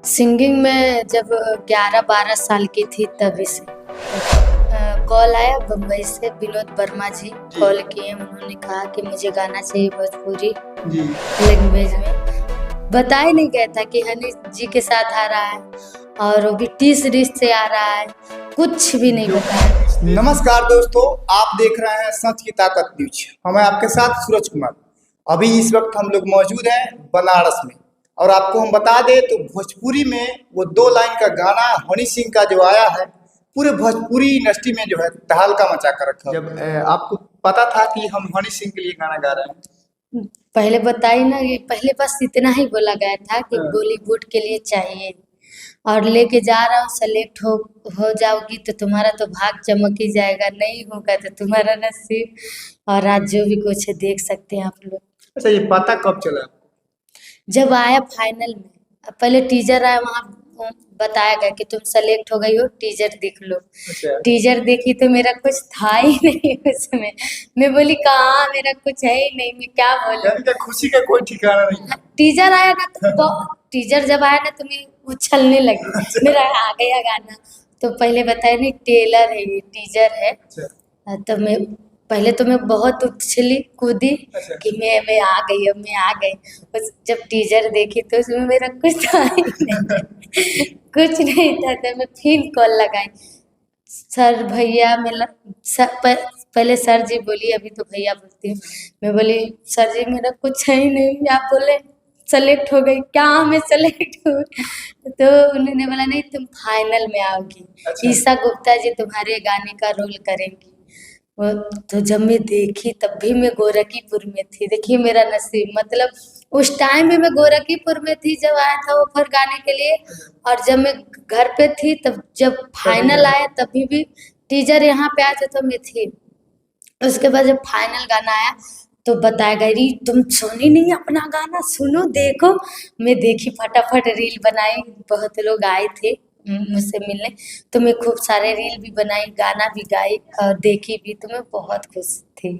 Singing में जब 11-12 साल की थी तभी से कॉल आया बम्बई से। विनोद वर्मा जी कॉल किए, उन्होंने कहा कि मुझे गाना चाहिए भोजपुरी जी लैंग्वेज में। बताया नहीं गया था कि हनी जी के साथ आ रहा है और वो भी 30 रिश्त से आ रहा है, कुछ भी नहीं बताया। नमस्कार दोस्तों, आप देख रहे हैं सच की ताकत न्यूज। हमें आपके साथ सूरज कुमार। अभी इस वक्त हम लोग मौजूद हैं बनारस में, और आपको हम बता दें तो भोजपुरी में वो 2 लाइन का गाना हनी सिंह का जो आया है, पूरे भोजपुरी इंडस्ट्री में जो है तहलका मचा कर रखा। जब आपको पता था कि हम हनी सिंह के लिए गाना गा रहे हैं, पहले बताई ना, ये पहले बस इतना ही बोला गया था कि बॉलीवुड के लिए चाहिए और लेके जा रहा हूँ। सेलेक्ट हो जाओगी तो तुम्हारा तो भाग चमक ही जाएगा, नहीं होगा तो तुम्हारा नसीब। और आज जो भी कुछ है देख सकते हैं आप लोग। अच्छा, ये पता कब चला? जब आया फाइनल में, पहले टीजर आया, वहाँ बताया गया कि तुम सेलेक्ट हो गई हो, टीजर देख लो। अच्छा। टीजर देखी तो मेरा कुछ था ही नहीं उसमें। मैं बोली कहाँ, मेरा कुछ है ही नहीं, मैं क्या बोलूं। यानी कि खुशी का कोई ठिकाना नहीं। टीजर आया ना तो टीजर जब आया ना तो मैं उछलने लगी। मेरा आ गया गाना। तो पहले बताया नहीं, टेलर है ये, टीजर है। तो मैं पहले तो मैं बहुत उछली कूदी कि मैं आ गई, अब मैं आ गई। बस जब टीजर देखी तो उसमें मेरा कुछ था ही नहीं कुछ नहीं था। तो मैं फिर कॉल लगाई, सर भैया मिला। पहले सर जी बोली, अभी तो भैया बोलती हूँ। मैं बोली सर जी मेरा कुछ है ही नहीं। आप बोले सेलेक्ट हो गई, क्या मैं सेलेक्ट हूँ? तो उन्होंने बोला नहीं, तुम फाइनल में आओगी। ईशा गुप्ता जी तुम्हारे गाने का रोल करेंगी। वो तो जब मैं देखी तब भी मैं गोरखीपुर में थी। देखिए मेरा नसीब, मतलब उस टाइम भी मैं गोरखीपुर में थी जब आया था ऑफर गाने के लिए, और जब मैं घर पे थी तब जब फाइनल आया तभी भी टीजर यहाँ पे आया था तो मैं थी। उसके बाद जब फाइनल गाना आया तो बताया गया, री तुम सुनी नहीं अपना गाना, सुनो देखो। मैं देखी, फटाफट रील बनाई। बहुत लोग आए थे मुझसे मिलने, तो मैं खूब सारे रील भी बनाई, गाना भी गाई और देखी भी, तो मैं बहुत खुश थी।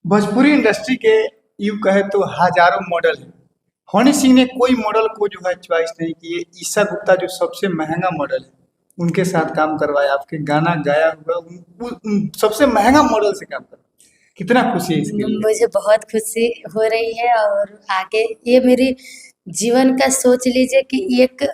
भोजपुरी इंडस्ट्री के यूं कहे तो हजारों मॉडल हैं। हनी सिंह ने कोई मॉडल को जो है चॉइस नहीं की। ईशा गुप्ता जो सबसे महंगा मॉडल है, उनके साथ काम करवाया, आपके गाना गाया हुआ, उन सबसे महंगा मॉडल से काम करवाया। कितना खुशी है इसके लिए? मुझे बहुत खुशी हो रही है। और आगे ये मेरी जीवन का सोच लीजिए कि एक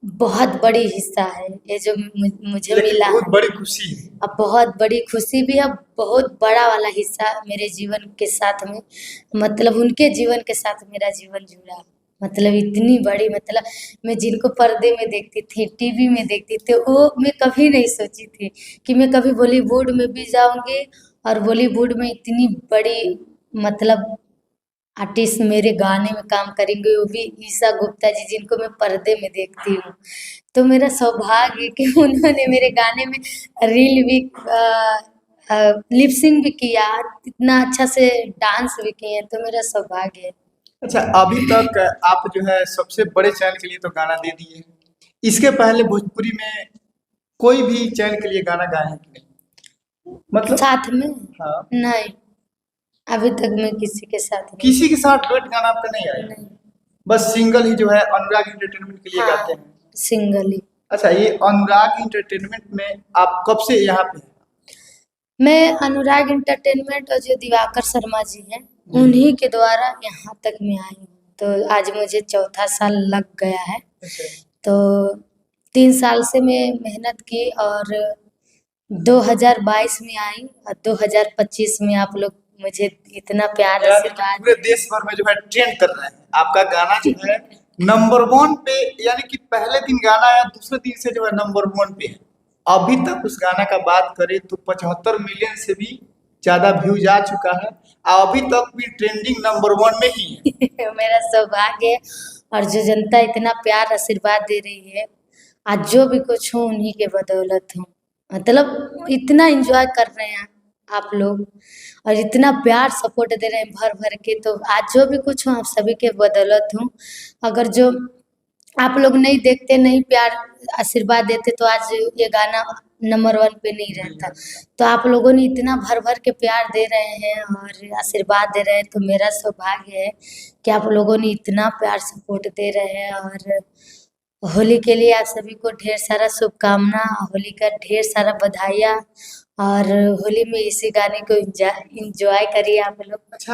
बहुत बड़ी हिस्सा है ये जो मुझे मिला बहुत है। बड़ी खुशी है। अब बहुत बड़ी खुशी भी है, बहुत बड़ा वाला हिस्सा मेरे जीवन के साथ में, मतलब उनके जीवन के साथ मेरा जीवन जुड़ा। मतलब इतनी बड़ी, मतलब मैं जिनको पर्दे में देखती थी, टीवी में देखती थी, वो मैं कभी नहीं सोची थी कि मैं कभी बॉलीवुड में भी जाऊंगी और बॉलीवुड में इतनी बड़ी, मतलब आर्टिस्ट मेरे गाने में काम करेंगे, वो भी ईशा गुप्ता जी जिनको मैं पर्दे में देखती हूँ। तो मेरा सौभाग्य है कि उन्होंने मेरे गाने में रील भी लिपसिंग भी किया, इतना अच्छा से डांस भी किए, तो मेरा सौभाग्य है। अच्छा, अभी तक आप जो है सबसे बड़े चैनल के लिए तो गाना दे दिए हैं। इसके पहले भोजपुरी में कोई भी चैनल के लिए गाना गाए हैं कि नहीं? मतलब साथ में हाँ, नहीं, अभी तक मैं किसी के साथ नहीं। किसी के साथ डुएट गाना आपका नहीं आया? नहीं। बस सिंगल ही जो है अनुराग इंटरटेनमेंट के लिए हाँ, गाते हैं। सिंगल ही। अच्छा, ये अनुराग इंटरटेनमेंट में आप कब से यहाँ पे हैं? मैं अनुराग इंटरटेनमेंट और जो दिवाकर शर्मा जी हैं, उन्हीं के द्वारा यहाँ तक मैं आई हूँ। तो आज मुझे चौथा साल लग गया है। तो 3 साल से मैं मेहनत की और 2022 में आई और 2025 में आप लोग मुझे इतना प्यार यानी कि आशीर्वाद। पूरे देश भर में जो है ट्रेंड कर रहे हैं। आपका गाना जो है नंबर 1 पे, यानी कि पहले दिन गाना आया, दूसरे दिन से जो है नंबर 1 पे है। अभी तक उस गाना का बात करें तो 75 मिलियन से भी ज्यादा व्यूज आ चुका है, अभी तक भी ट्रेंडिंग नंबर 1 में ही है। मेरा सौभाग्य है। और जो जनता इतना प्यार आशीर्वाद दे रही है, आज जो भी कुछ हूँ उन्हीं के बदौलत हूँ। मतलब इतना एंजॉय कर रहे हैं आप लोग और इतना प्यार सपोर्ट दे रहे हैं भर भर के, तो आज जो भी कुछ हूँ आप सभी के बदौलत हूँ। अगर जो आप लोग नहीं देखते, नहीं प्यार आशीर्वाद देते, तो आज ये गाना नंबर 1 पे नहीं रहता। तो आप लोगों ने इतना भर भर के प्यार दे रहे हैं और आशीर्वाद दे रहे हैं, तो मेरा सौभाग्य है कि आप लोगों ने इतना प्यार सपोर्ट दे रहे हैं। और होली के लिए आप सभी को ढेर सारा शुभकामना, होली का ढेर सारा बधाइयाँ और होली में इसी गाने को एंजॉय करिए आप लोग। अच्छा